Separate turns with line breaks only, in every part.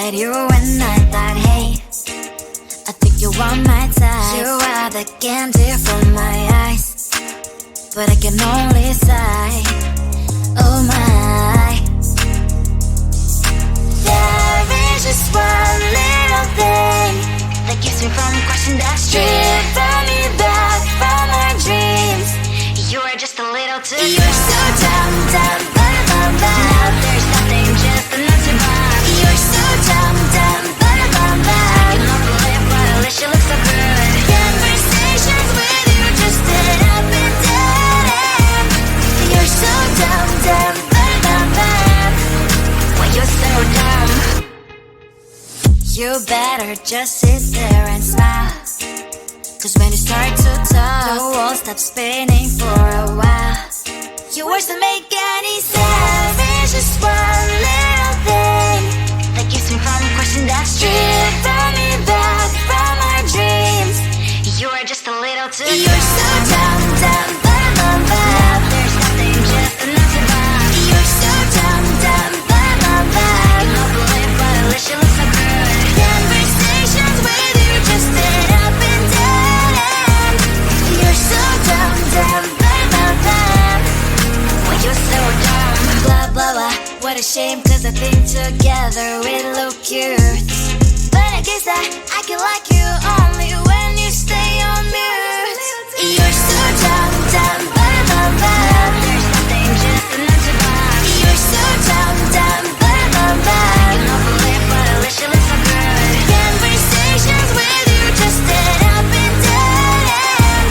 at you and I thought, hey, I think you want my type. You are the candy from my eyes, but I can only sigh, oh my. There is just one little thing that keeps me from crossing that street. Driven me back from our dreams. You are just a little too far. You're so dumb, dumb, dumb, dumb, dumb. Now there's nothing, just enough to buy. You're so dumb, dumb, dumb, dumb, dumb. I cannot believe, but at least you look so good. Conversations with you just end up in dead end. You're so dumb, dumb, dumb, dumb, dumb. Why you're so dumb? You better just sit there and smile, 'cause when you start to talk, the world stops spinning for a while. Your words don't make any sense. There's just one little thing that keeps me from crossing that street. Driven me back from our dreams. You are just a little too far. You're so dumb, dumb, dumb, dumb, dumb. Now there's nothing, just enough to buy. You're so dumb, dumb, dumb, dumb, dumb. I cannot believe, but at least you look so good. Conversations with you just end up in dead end. You're so dumb, dumb, dumb, dumb, dumb. Why you're so dumb? Blah, blah, blah. What a shame, 'cause I think together we look cute. But I guess I can like you only when you stay on mute. You're so dumb, dumb, dumb, dumb, dumb. There's nothing, just enough to buy. You're so dumb, dumb, dumb, dumb, dumb. I cannot believe, but at least you look so good. Conversations with you just end up in dead end.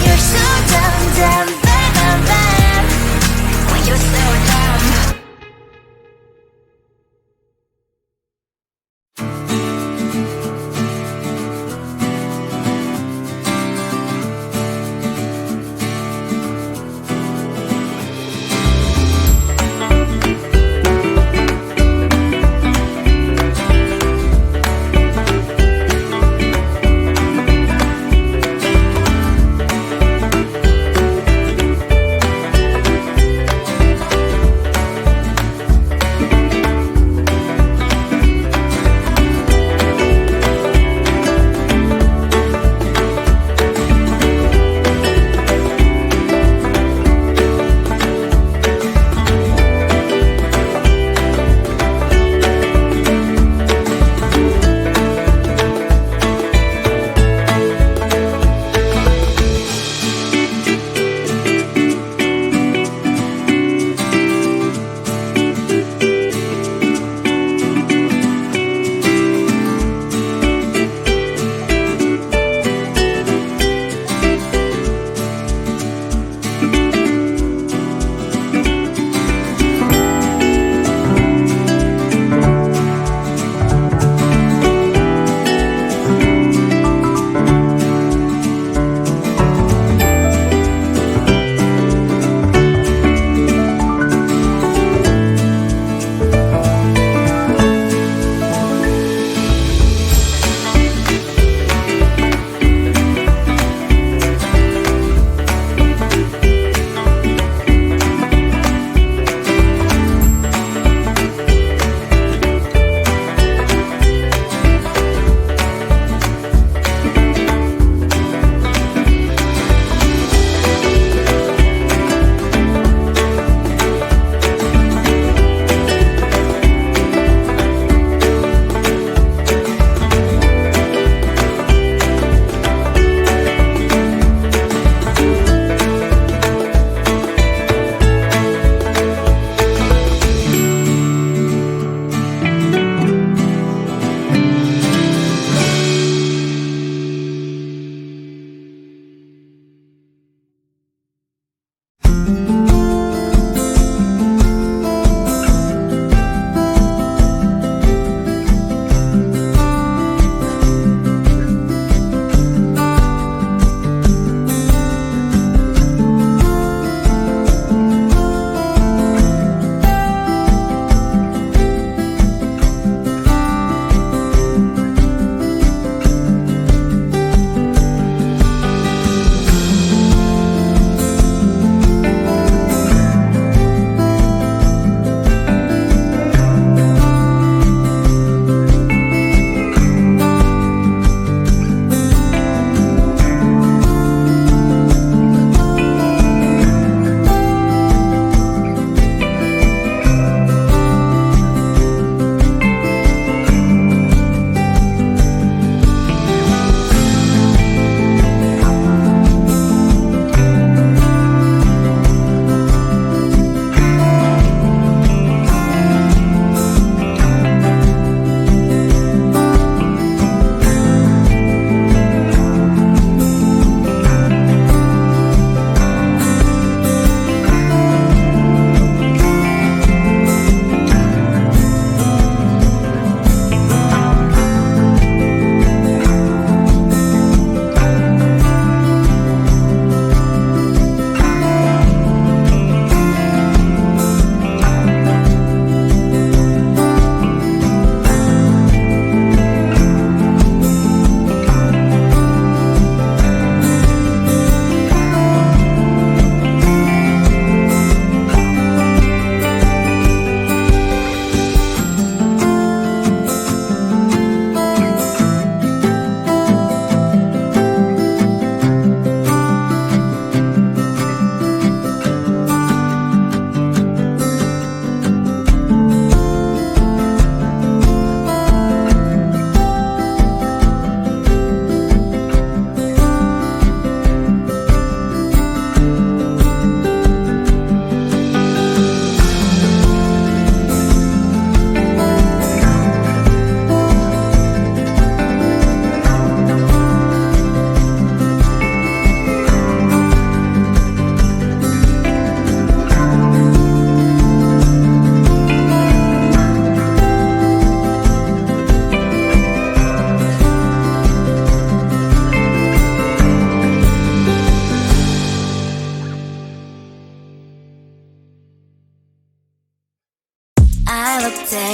You're so dumb, dumb, dumb, dumb, dumb. Why you're so dumb?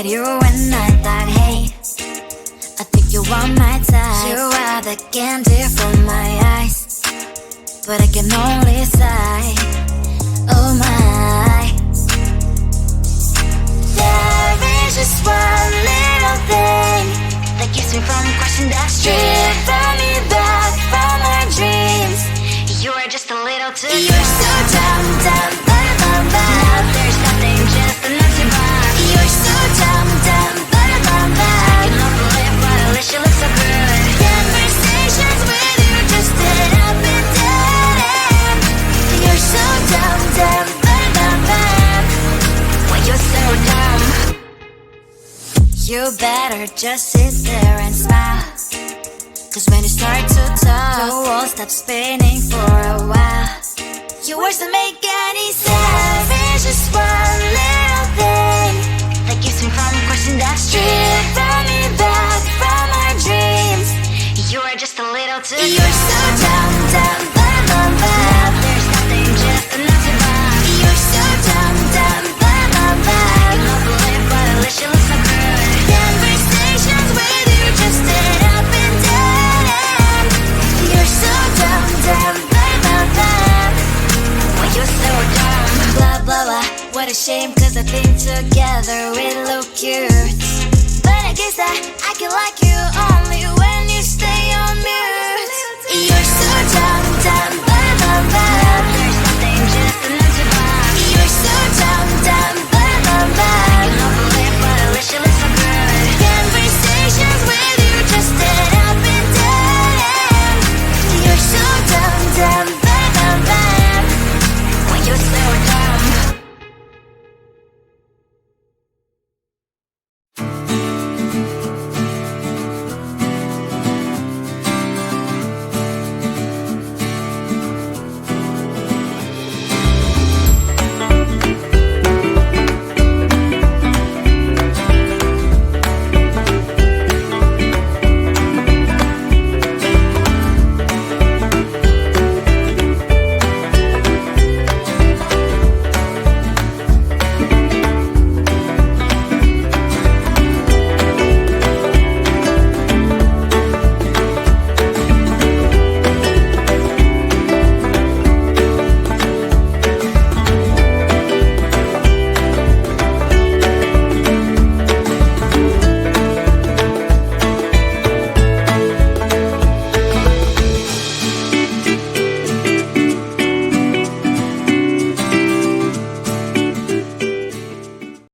you and I thought, hey, I think you are my type. You are the candy from my eyes, but I can only sigh, oh my. There is just one little thing that keeps me from crossing that street. Bring me back from our dreams. You are just a little too good. You're so dumb, dumb, dumb, dumb, dumb. Now there's nothing, just an empty box. You're so dumb, dumb, dumb, dumb, dumb. I can overlive, but at least you look so good. Conversations with you just dead up and dead end. You're so dumb, dumb, dumb, dumb, dumb. Why you're so dumb? You better just sit there and smile, 'cause when you start to talk, the world stops spinning for a while. Your words don't make any sense. There's just one little thing that keeps me from crossing that street. Bring me back from our dreams. You are just a little too good. You're so dumb, dumb, dumb, dumb, dumb. There's nothing, just an empty box. You're so dumb, dumb, dumb, dumb, dumb. I can overlive, but at least you look so good. Conversations with you just dead up and dead end. You're so dumb, dumb, dumb, dumb, dumb. Why you're so dumb? Blah, blah, blah. What a shame, 'cause I think together we look cute. But I guess that I can like you